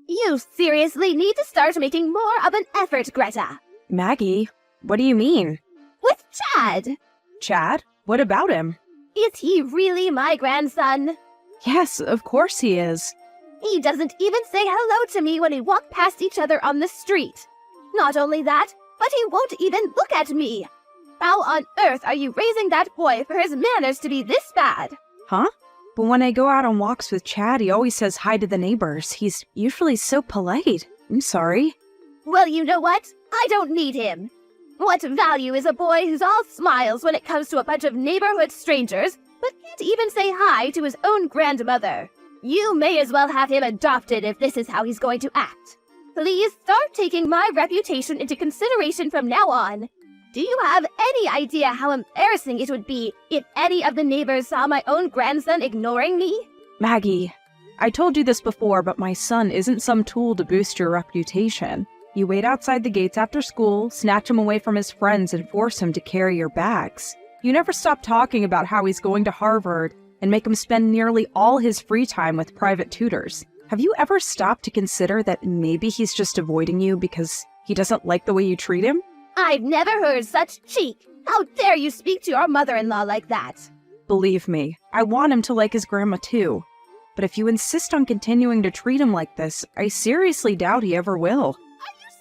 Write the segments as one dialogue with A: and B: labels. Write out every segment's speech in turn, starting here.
A: You seriously need to start making more of an effort, Greta.
B: Maggie, what do you mean?
A: With Chad.
B: Chad? What about him?
A: Is he really my grandson?
B: Yes, of course he is.
A: He doesn't even say hello to me when we walk past each other on the street. Not only that, but he won't even look at me. How on earth are you raising that boy for his manners to be this bad?
B: Huh? But when I go out on walks with Chad, he always says hi to the neighbors. He's usually so polite. I'm sorry.
A: Well, you know what? I don't need him. What value is a boy who's all smiles when it comes to a bunch of neighborhood strangers, but can't even say hi to his own grandmother? You may as well have him adopted if this is how he's going to act. Please start taking my reputation into consideration from now on. Do you have any idea how embarrassing it would be if any of the neighbors saw my own grandson ignoring me?
B: Maggie, I told you this before, but my son isn't some tool to boost your reputation. You wait outside the gates after school, snatch him away from his friends, and force him to carry your bags. You never stop talking about how he's going to Harvard and make him spend nearly all his free time with private tutors. Have you ever stopped to consider that maybe he's just avoiding you because he doesn't like the way you treat him?
A: I've never heard such cheek. How dare you speak to your mother-in-law like that?
B: Believe me, I want him to like his grandma too. But if you insist on continuing to treat him like this, I seriously doubt he ever will.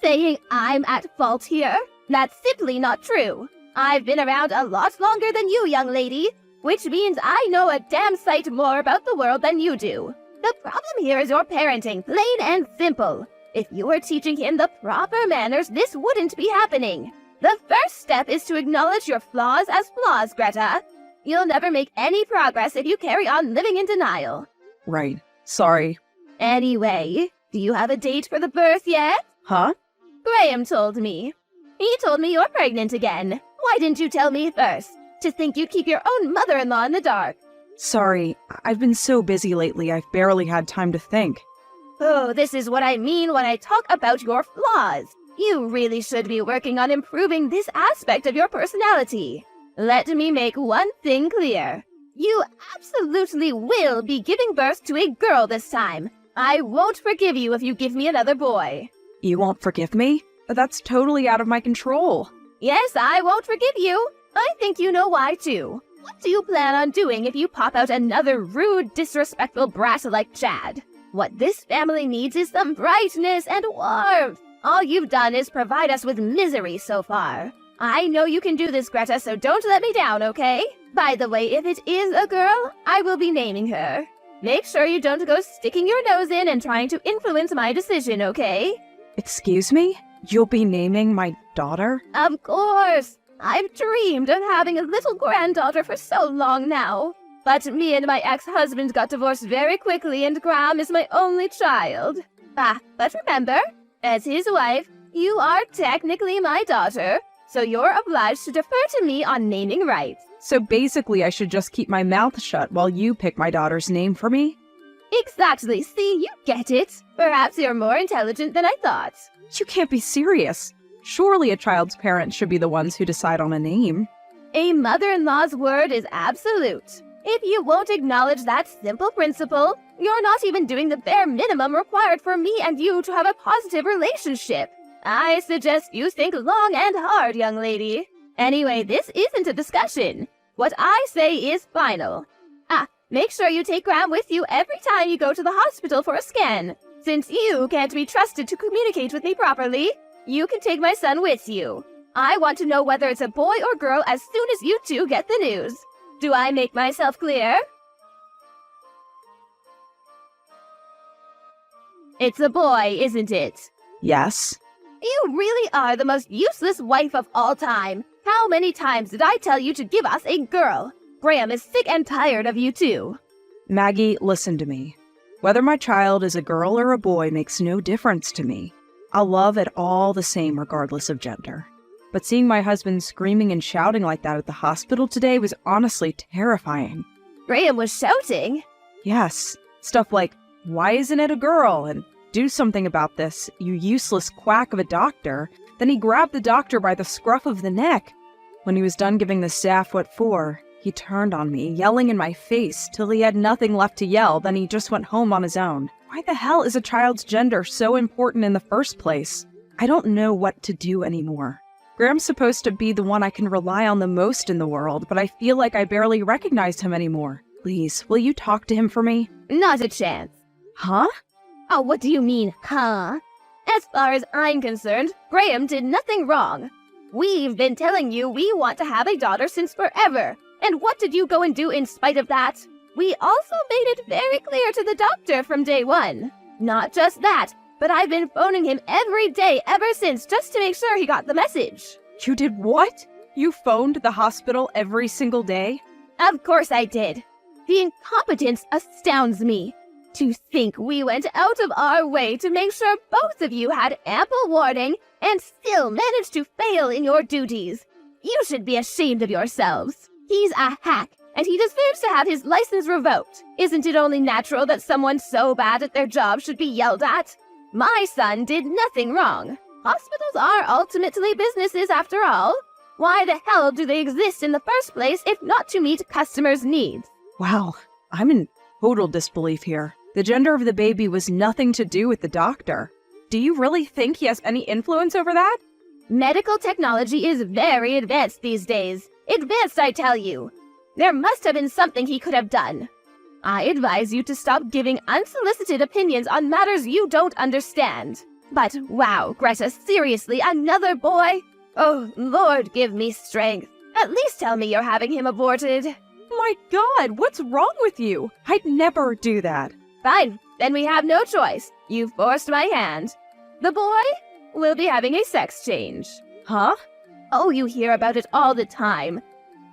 A: Saying I'm at fault here? That's simply not true. I've been around a lot longer than you, young lady, which means I know a damn sight more about the world than you do. The problem here is your parenting, plain and simple. If you were teaching him the proper manners, this wouldn't be happening. The first step is to acknowledge your flaws as flaws, Greta. You'll never make any progress if you carry on living in denial.
B: Right. Sorry.
A: Anyway, do you have a date for the birth yet?
B: Huh?
A: Graham told me. He told me you're pregnant again. Why didn't you tell me first? To think you'd keep your own mother-in-law in the dark.
B: Sorry, I've been so busy lately I've barely had time to think.
A: Oh, this is what I mean when I talk about your flaws. You really should be working on improving this aspect of your personality. Let me make one thing clear. You absolutely will be giving birth to a girl this time. I won't forgive you if you give me another boy.
B: You won't forgive me? That's totally out of my control.
A: Yes, I won't forgive you. I think you know why, too. What do you plan on doing if you pop out another rude, disrespectful brat like Chad? What this family needs is some brightness and warmth. All you've done is provide us with misery so far. I know you can do this, Greta, so don't let me down, okay? By the way, if it is a girl, I will be naming her. Make sure you don't go sticking your nose in and trying to influence my decision, okay?
B: Excuse me? You'll be naming my daughter?
A: Of course! I've dreamed of having a little granddaughter for so long now. But me and my ex-husband got divorced very quickly and Graham is my only child. But remember, as his wife, you are technically my daughter, so you're obliged to defer to me on naming rights.
B: So basically I should just keep my mouth shut while you pick my daughter's name for me?
A: Exactly, see, you get it. Perhaps you're more intelligent than I thought.
B: You can't be serious. Surely a child's parents should be the ones who decide on a name.
A: A mother-in-law's word is absolute. If you won't acknowledge that simple principle, you're not even doing the bare minimum required for me and you to have a positive relationship. I suggest you think long and hard, young lady. Anyway, this isn't a discussion. What I say is final. Make sure you take Graham with you every time you go to the hospital for a scan. Since you can't be trusted to communicate with me properly, you can take my son with you. I want to know whether it's a boy or girl as soon as you two get the news. Do I make myself clear? It's a boy, isn't it?
B: Yes.
A: You really are the most useless wife of all time. How many times did I tell you to give us a girl? Graham is sick and tired of you too.
B: Maggie, listen to me. Whether my child is a girl or a boy makes no difference to me. I'll love it all the same regardless of gender. But seeing my husband screaming and shouting like that at the hospital today was honestly terrifying.
A: Graham was shouting?
B: Yes. Stuff like, why isn't it a girl? And do something about this, you useless quack of a doctor. Then he grabbed the doctor by the scruff of the neck. When he was done giving the staff what for, He turned on me, yelling in my face till he had nothing left to yell, then he just went home on his own. Why the hell is a child's gender so important in the first place? I don't know what to do anymore. Graham's supposed to be the one I can rely on the most in the world, but I feel like I barely recognize him anymore. Please, will you talk to him for me?
A: Not a chance.
B: Huh?
A: Oh, what do you mean, huh? As far as I'm concerned, Graham did nothing wrong. We've been telling you we want to have a daughter since forever. And what did you go and do in spite of that? We also made it very clear to the doctor from day one. Not just that, but I've been phoning him every day ever since just to make sure he got the message.
B: You did what? You phoned the hospital every single day?
A: Of course I did. The incompetence astounds me. To think we went out of our way to make sure both of you had ample warning and still managed to fail in your duties. You should be ashamed of yourselves. He's a hack, and he deserves to have his license revoked. Isn't it only natural that someone so bad at their job should be yelled at? My son did nothing wrong. Hospitals are ultimately businesses after all. Why the hell do they exist in the first place if not to meet customers' needs?
B: Wow, I'm in total disbelief here. The gender of the baby was nothing to do with the doctor. Do you really think he has any influence over that?
A: Medical technology is very advanced these days. Advanced, I tell you. There must have been something he could have done. I advise you to stop giving unsolicited opinions on matters you don't understand. But wow, Greta, seriously, another boy? Oh, Lord, give me strength. At least tell me you're having him aborted.
B: My God, what's wrong with you? I'd never do that.
A: Fine, then we have no choice. You've forced my hand. The boy will be having a sex change.
B: Huh?
A: Oh, you hear about it all the time.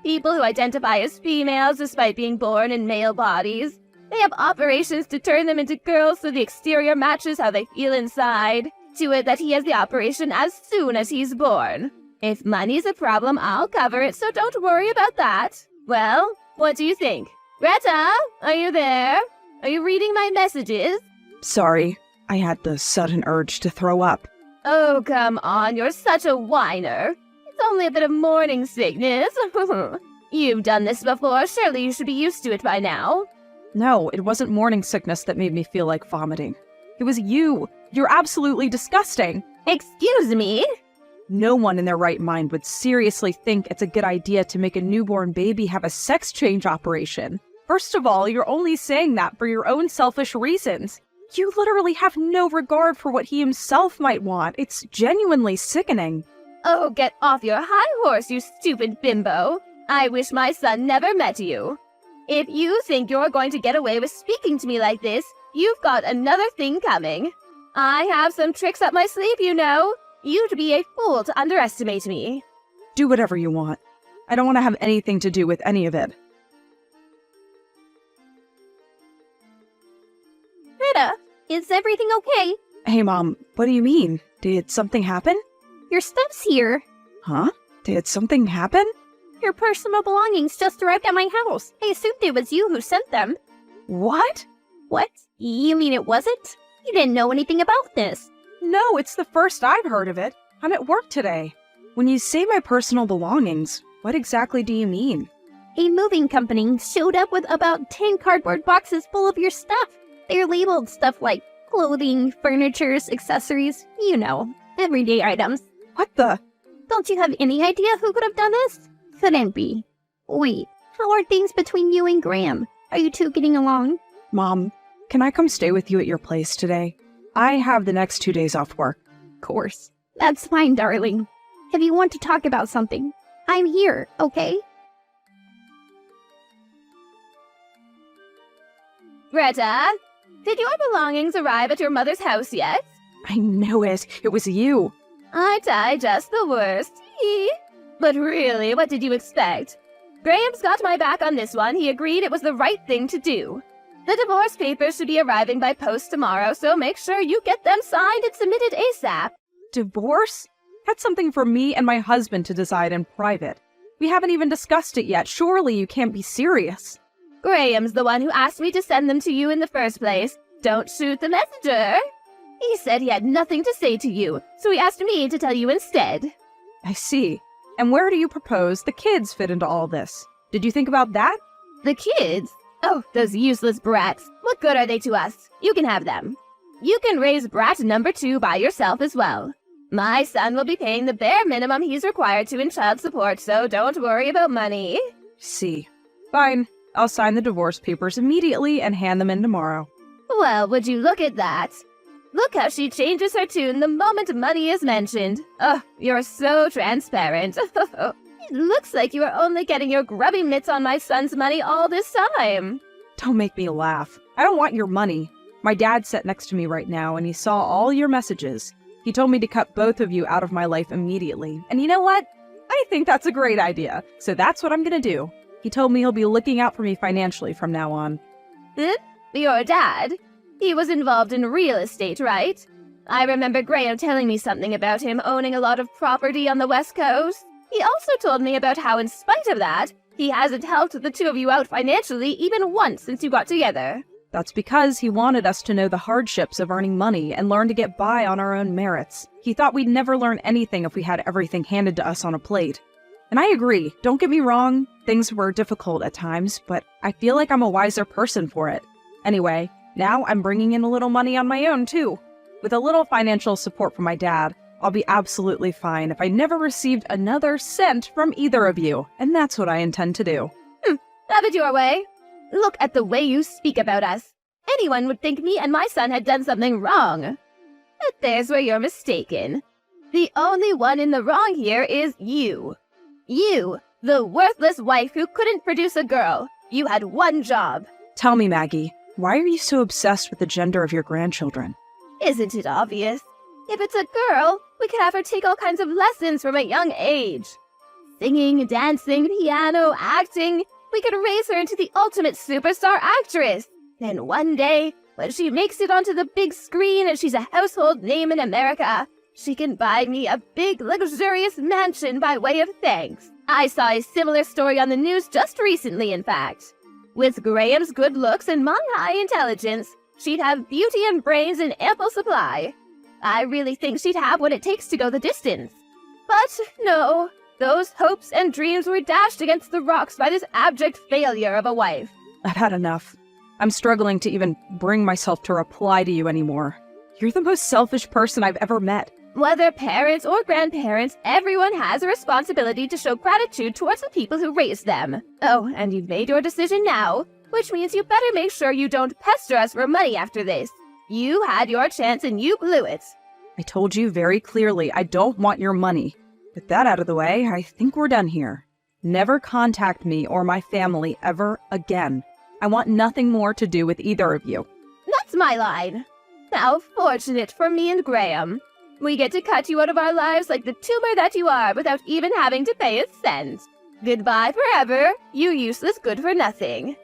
A: People who identify as females despite being born in male bodies. They have operations to turn them into girls so the exterior matches how they feel inside. To it that he has the operation as soon as he's born. If money's a problem, I'll cover it, so don't worry about that. Well, what do you think? Greta, are you there? Are you reading my messages?
B: Sorry, I had the sudden urge to throw up.
A: Oh, come on, you're such a whiner. It's only a bit of morning sickness. You've done this before, surely you should be used to it by now.
B: No, it wasn't morning sickness that made me feel like vomiting. It was you. You're absolutely disgusting.
A: Excuse me?
B: No one in their right mind would seriously think it's a good idea to make a newborn baby have a sex change operation. First of all, you're only saying that for your own selfish reasons. You literally have no regard for what he himself might want. It's genuinely sickening.
A: Oh, get off your high horse, you stupid bimbo. I wish my son never met you. If you think you're going to get away with speaking to me like this, you've got another thing coming. I have some tricks up my sleeve, you know. You'd be a fool to underestimate me.
B: Do whatever you want. I don't want to have anything to do with any of it.
A: Greta, is everything okay?
B: Hey, Mom, what do you mean? Did something happen?
A: Your stuff's here.
B: Huh? Did something happen?
A: Your personal belongings just arrived at my house. I assumed it was you who sent them.
B: What?
A: What? You mean it wasn't? You didn't know anything about this.
B: No, it's the first I've heard of it. I'm at work today. When you say my personal belongings, what exactly do you mean?
A: A moving company showed up with about 10 cardboard boxes full of your stuff. They're labeled stuff like clothing, furniture, accessories, you know, everyday items.
B: What the?
A: Don't you have any idea who could have done this? Couldn't be. Wait, how are things between you and Graham? Are you two getting along?
B: Mom, can I come stay with you at your place today? I have the next 2 days off work.
A: Of course. That's fine, darling. If you want to talk about something, I'm here, okay? Greta, did your belongings arrive at your mother's house yet?
B: I knew it. It was you.
A: Aren't I just the worst? But really, what did you expect? Graham's got my back on this one. He agreed it was the right thing to do. The divorce papers should be arriving by post tomorrow, so make sure you get them signed and submitted ASAP.
B: Divorce? That's something for me and my husband to decide in private. We haven't even discussed it yet. Surely you can't be serious.
A: Graham's the one who asked me to send them to you in the first place. Don't shoot the messenger. He said he had nothing to say to you, so he asked me to tell you instead.
B: I see. And where do you propose the kids fit into all this? Did you think about that?
A: The kids? Oh, those useless brats. What good are they to us? You can have them. You can raise brat number 2 by yourself as well. My son will be paying the bare minimum he's required to in child support, so don't worry about money.
B: See. Fine. I'll sign the divorce papers immediately and hand them in tomorrow.
A: Well, would you look at that? Look how she changes her tune the moment money is mentioned. Oh, you're so transparent. It looks like you are only getting your grubby mitts on my son's money all this time.
B: Don't make me laugh. I don't want your money. My dad sat next to me right now and he saw all your messages. He told me to cut both of you out of my life immediately. And you know what? I think that's a great idea. So that's what I'm gonna do. He told me he'll be looking out for me financially from now on.
A: Your dad? He was involved in real estate, right? I remember Graham telling me something about him owning a lot of property on the West Coast. He also told me about how, in spite of that, he hasn't helped the two of you out financially even once since you got together.
B: That's because he wanted us to know the hardships of earning money and learn to get by on our own merits. He thought we'd never learn anything if we had everything handed to us on a plate. And I agree, don't get me wrong, things were difficult at times, but I feel like I'm a wiser person for it. Anyway, now I'm bringing in a little money on my own too. With a little financial support from my dad, I'll be absolutely fine if I never received another cent from either of you, and that's what I intend to do.
A: Have it your way. Look at the way you speak about us. Anyone would think me and my son had done something wrong. But there's where you're mistaken. The only one in the wrong here is you. You, the worthless wife who couldn't produce a girl. You had one job.
B: Tell me, Maggie, why are you so obsessed with the gender of your grandchildren?
A: Isn't it obvious? If it's a girl, we could have her take all kinds of lessons from a young age. Singing, dancing, piano, acting. We could raise her into the ultimate superstar actress. Then one day, when she makes it onto the big screen and she's a household name in America, she can buy me a big, luxurious mansion by way of thanks. I saw a similar story on the news just recently, in fact. With Graham's good looks and my high intelligence, she'd have beauty and brains in ample supply. I really think she'd have what it takes to go the distance. But no, those hopes and dreams were dashed against the rocks by this abject failure of a wife.
B: I've had enough. I'm struggling to even bring myself to reply to you anymore. You're the most selfish person I've ever met.
A: Whether parents or grandparents, everyone has a responsibility to show gratitude towards the people who raised them. Oh, and you've made your decision now, which means you better make sure you don't pester us for money after this. You had your chance and you blew it.
B: I told you very clearly I don't want your money. With that out of the way, I think we're done here. Never contact me or my family ever again. I want nothing more to do with either of you.
A: That's my line. How fortunate for me and Graham. We get to cut you out of our lives like the tumor that you are without even having to pay a cent. Goodbye forever, you useless good-for-nothing.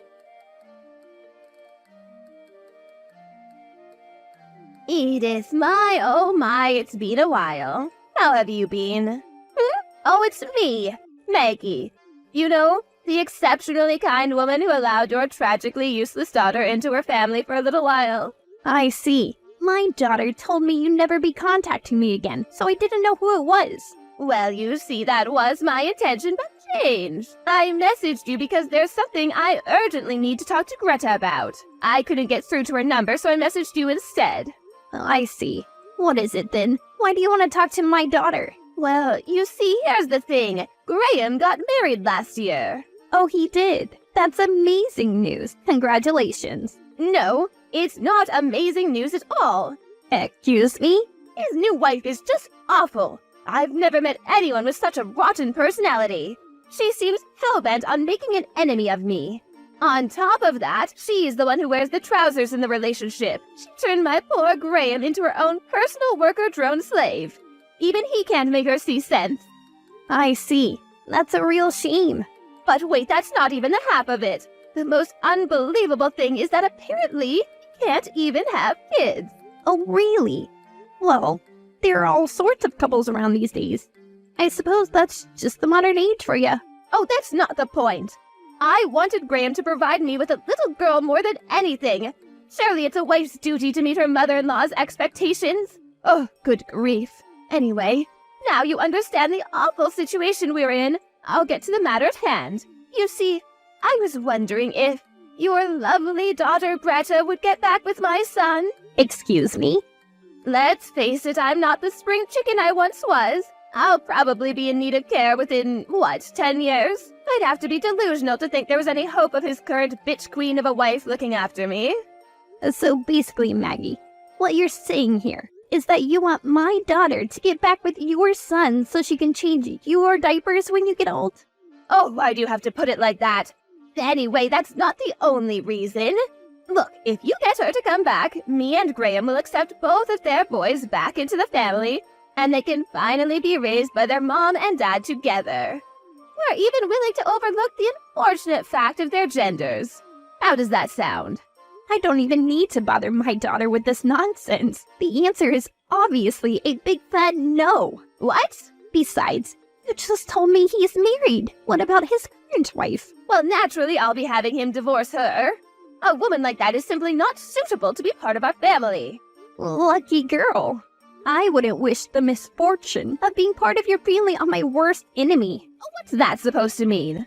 A: Edith, oh my, it's been a while. How have you been? Oh, it's me, Maggie. You know, the exceptionally kind woman who allowed your tragically useless daughter into her family for a little while.
C: I see. My daughter told me you'd never be contacting me again, so I didn't know who it was.
A: Well, you see, that was my intention, but changed. I messaged you because there's something I urgently need to talk to Greta about. I couldn't get through to her number, so I messaged you instead.
C: Oh, I see. What is it then? Why do you want to talk to my daughter?
A: Well, you see, here's the thing. Graham got married last year.
C: Oh, he did? That's amazing news. Congratulations.
A: No, it's not amazing news at all.
C: Excuse me?
A: His new wife is just awful. I've never met anyone with such a rotten personality. She seems hell-bent on making an enemy of me. On top of that, she's the one who wears the trousers in the relationship. She turned my poor Graham into her own personal worker drone slave. Even he can't make her see sense.
C: I see. That's a real shame.
A: But wait, that's not even the half of it. The most unbelievable thing is that apparently he can't even have kids.
C: Oh, really? Well, there are all sorts of couples around these days. I suppose that's just the modern age for you.
A: Oh, that's not the point. I wanted Graham to provide me with a little girl more than anything. Surely it's a wife's duty to meet her mother-in-law's expectations. Oh, good grief. Anyway, now you understand the awful situation we're in. I'll get to the matter at hand. You see, I was wondering if your lovely daughter Greta would get back with my son.
C: Excuse me?
A: Let's face it, I'm not the spring chicken I once was. I'll probably be in need of care within, 10 years? I'd have to be delusional to think there was any hope of his current bitch queen of a wife looking after me.
C: So basically, Maggie, what you're saying here is that you want my daughter to get back with your son so she can change your diapers when you get old?
A: Oh, why do you have to put it like that? Anyway, that's not the only reason. Look, if you get her to come back, me and Graham will accept both of their boys back into the family, and they can finally be raised by their mom and dad together. We're even willing to overlook the unfortunate fact of their genders. How does that sound?
C: I don't even need to bother my daughter with this nonsense. The answer is obviously a big fat no.
A: What?
C: Besides, you just told me he's married. What about his current wife?
A: Well, naturally, I'll be having him divorce her. A woman like that is simply not suitable to be part of our family.
C: Lucky girl. I wouldn't wish the misfortune of being part of your family on my worst enemy.
A: What's that supposed to mean?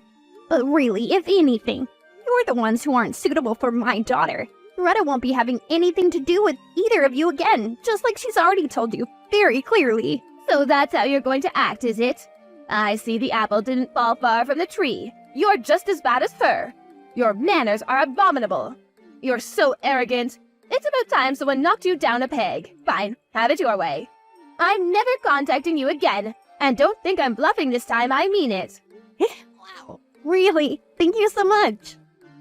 C: But really, if anything, you're the ones who aren't suitable for my daughter. Greta won't be having anything to do with either of you again, just like she's already told you very clearly.
A: So that's how you're going to act, is it? I see the apple didn't fall far from the tree. You're just as bad as her. Your manners are abominable. You're so arrogant. It's about time someone knocked you down a peg. Fine, have it your way. I'm never contacting you again. And don't think I'm bluffing this time, I mean it.
C: Wow, really? Thank you so much.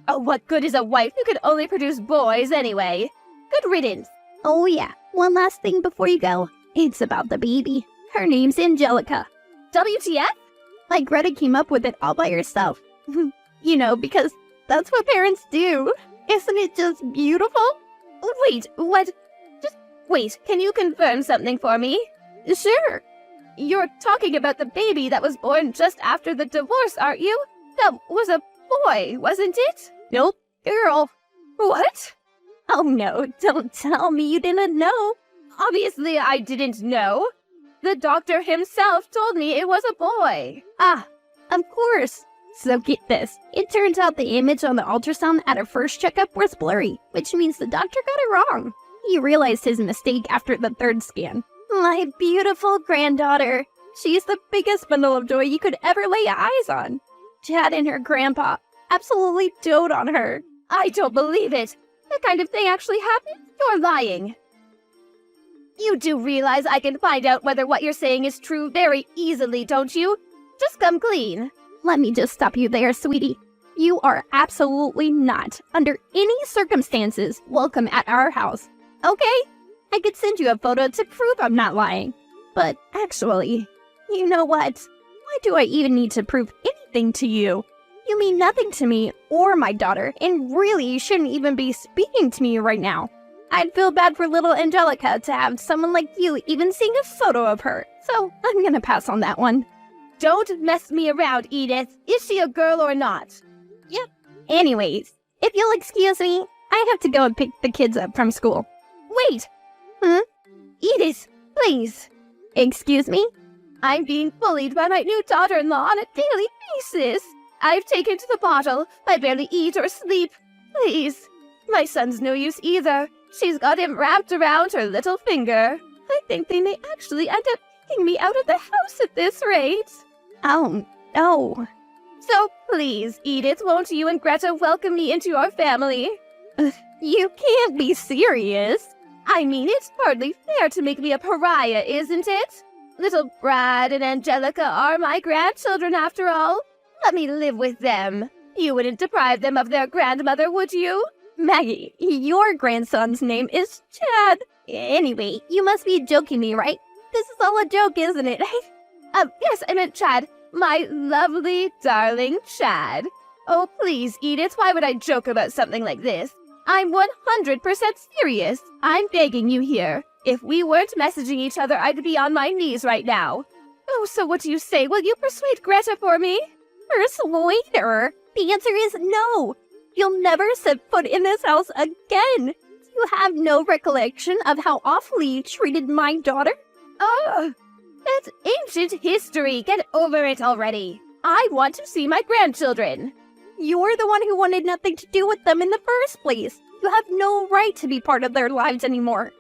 A: Oh, what good is a wife who could only produce boys anyway? Good riddance.
C: Oh yeah, one last thing before you go. It's about the baby. Her name's Angelica.
A: WTF?
C: Like Greta came up with it all by herself. You know, because that's what parents do. Isn't it just beautiful?
A: Wait, what? Just wait, can you confirm something for me?
C: Sure.
A: You're talking about the baby that was born just after the divorce, aren't you? That was a boy, wasn't it?
C: Nope, girl.
A: What?
C: Oh no, don't tell me you didn't know.
A: Obviously I didn't know. The doctor himself told me it was a boy.
C: Ah, of course. So get this. It turns out the image on the ultrasound at her first checkup was blurry, which means the doctor got it wrong. He realized his mistake after the third scan. My beautiful granddaughter. She's the biggest bundle of joy you could ever lay eyes on. Chad and her grandpa absolutely dote on her.
A: I don't believe it. That kind of thing actually happened? You're lying. You do realize I can find out whether what you're saying is true very easily, don't you? Just come clean.
C: Let me just stop you there, sweetie. You are absolutely not, under any circumstances, welcome at our house. Okay? I could send you a photo to prove I'm not lying. But actually, you know what? Why do I even need to prove anything to you? You mean nothing to me or my daughter, and really you shouldn't even be speaking to me right now. I'd feel bad for little Angelica to have someone like you even seeing a photo of her, so I'm gonna pass on that one.
A: Don't mess me around, Edith. Is she a girl or not?
C: Yep. Anyways, if you'll excuse me, I have to go and pick the kids up from school.
A: Wait! Edith, please.
C: Excuse me?
A: I'm being bullied by my new daughter-in-law on a daily basis. I've taken to the bottle. I barely eat or sleep. Please. My son's no use either. She's got him wrapped around her little finger. I think they may actually end up kicking me out of the house at this rate.
C: Oh, no.
A: So please, Edith, won't you and Greta welcome me into your family?
C: You can't be serious.
A: I mean, it's hardly fair to make me a pariah, isn't it? Little Brad and Angelica are my grandchildren, after all. Let me live with them. You wouldn't deprive them of their grandmother, would you?
C: Maggie, your grandson's name is Chad. Anyway, you must be joking me, right? This is all a joke, isn't it?
A: Yes, I meant Chad. My lovely, darling Chad. Oh, please, Edith, why would I joke about something like this? I'm 100% serious. I'm begging you here. If we weren't messaging each other, I'd be on my knees right now. Oh, so what do you say? Will you persuade Greta for me?
C: Persuade her? The answer is no. You'll never set foot in this house again. You have no recollection of how awfully you treated my daughter?
A: Oh, that's ancient history. Get over it already. I want to see my grandchildren.
C: You're the one who wanted nothing to do with them in the first place. You have no right to be part of their lives anymore.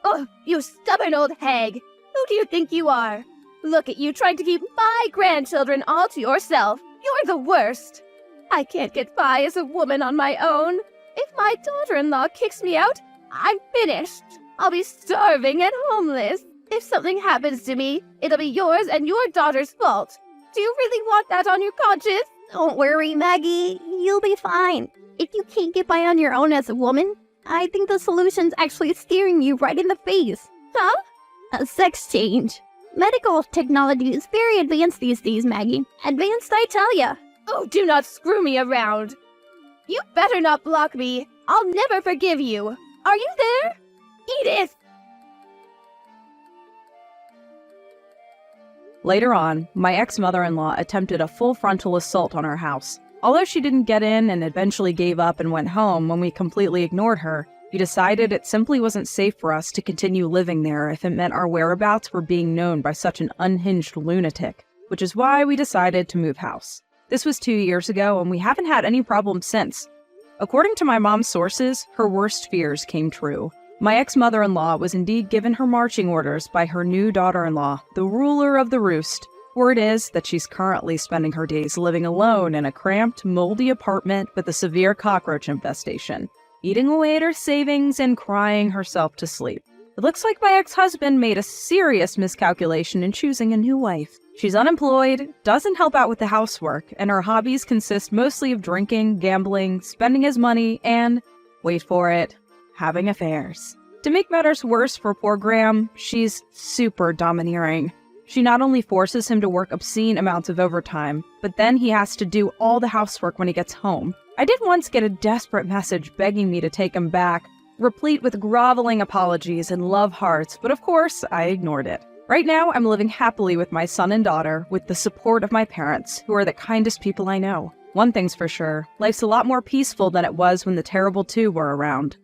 A: Oh, you stubborn old hag! Who do you think you are? Look at you trying to keep my grandchildren all to yourself. You're the worst. I can't get by as a woman on my own. If my daughter-in-law kicks me out, I'm finished. I'll be starving and homeless. If something happens to me, it'll be yours and your daughter's fault. Do you really want that on your conscience?
C: Don't worry, Maggie. You'll be fine. If you can't get by on your own as a woman, I think the solution's actually staring you right in the face.
A: Huh?
C: A sex change. Medical technology is very advanced these days, Maggie. Advanced, I tell ya.
A: Oh, do not screw me around. You better not block me. I'll never forgive you. Are you there? Edith!
B: Later on, my ex-mother-in-law attempted a full frontal assault on our house. Although she didn't get in and eventually gave up and went home when we completely ignored her, we decided it simply wasn't safe for us to continue living there if it meant our whereabouts were being known by such an unhinged lunatic, which is why we decided to move house. This was 2 years ago, and we haven't had any problems since. According to my mom's sources, her worst fears came true. My ex-mother-in-law was indeed given her marching orders by her new daughter-in-law, the ruler of the roost. Word is that she's currently spending her days living alone in a cramped, moldy apartment with a severe cockroach infestation, eating away at her savings and crying herself to sleep. It looks like my ex-husband made a serious miscalculation in choosing a new wife. She's unemployed, doesn't help out with the housework, and her hobbies consist mostly of drinking, gambling, spending his money, and, wait for it, having affairs. To make matters worse for poor Graham, she's super domineering. She not only forces him to work obscene amounts of overtime, but then he has to do all the housework when he gets home. I did once get a desperate message begging me to take him back, replete with groveling apologies and love hearts, but of course, I ignored it. Right now, I'm living happily with my son and daughter with the support of my parents, who are the kindest people I know. One thing's for sure, life's a lot more peaceful than it was when the terrible two were around.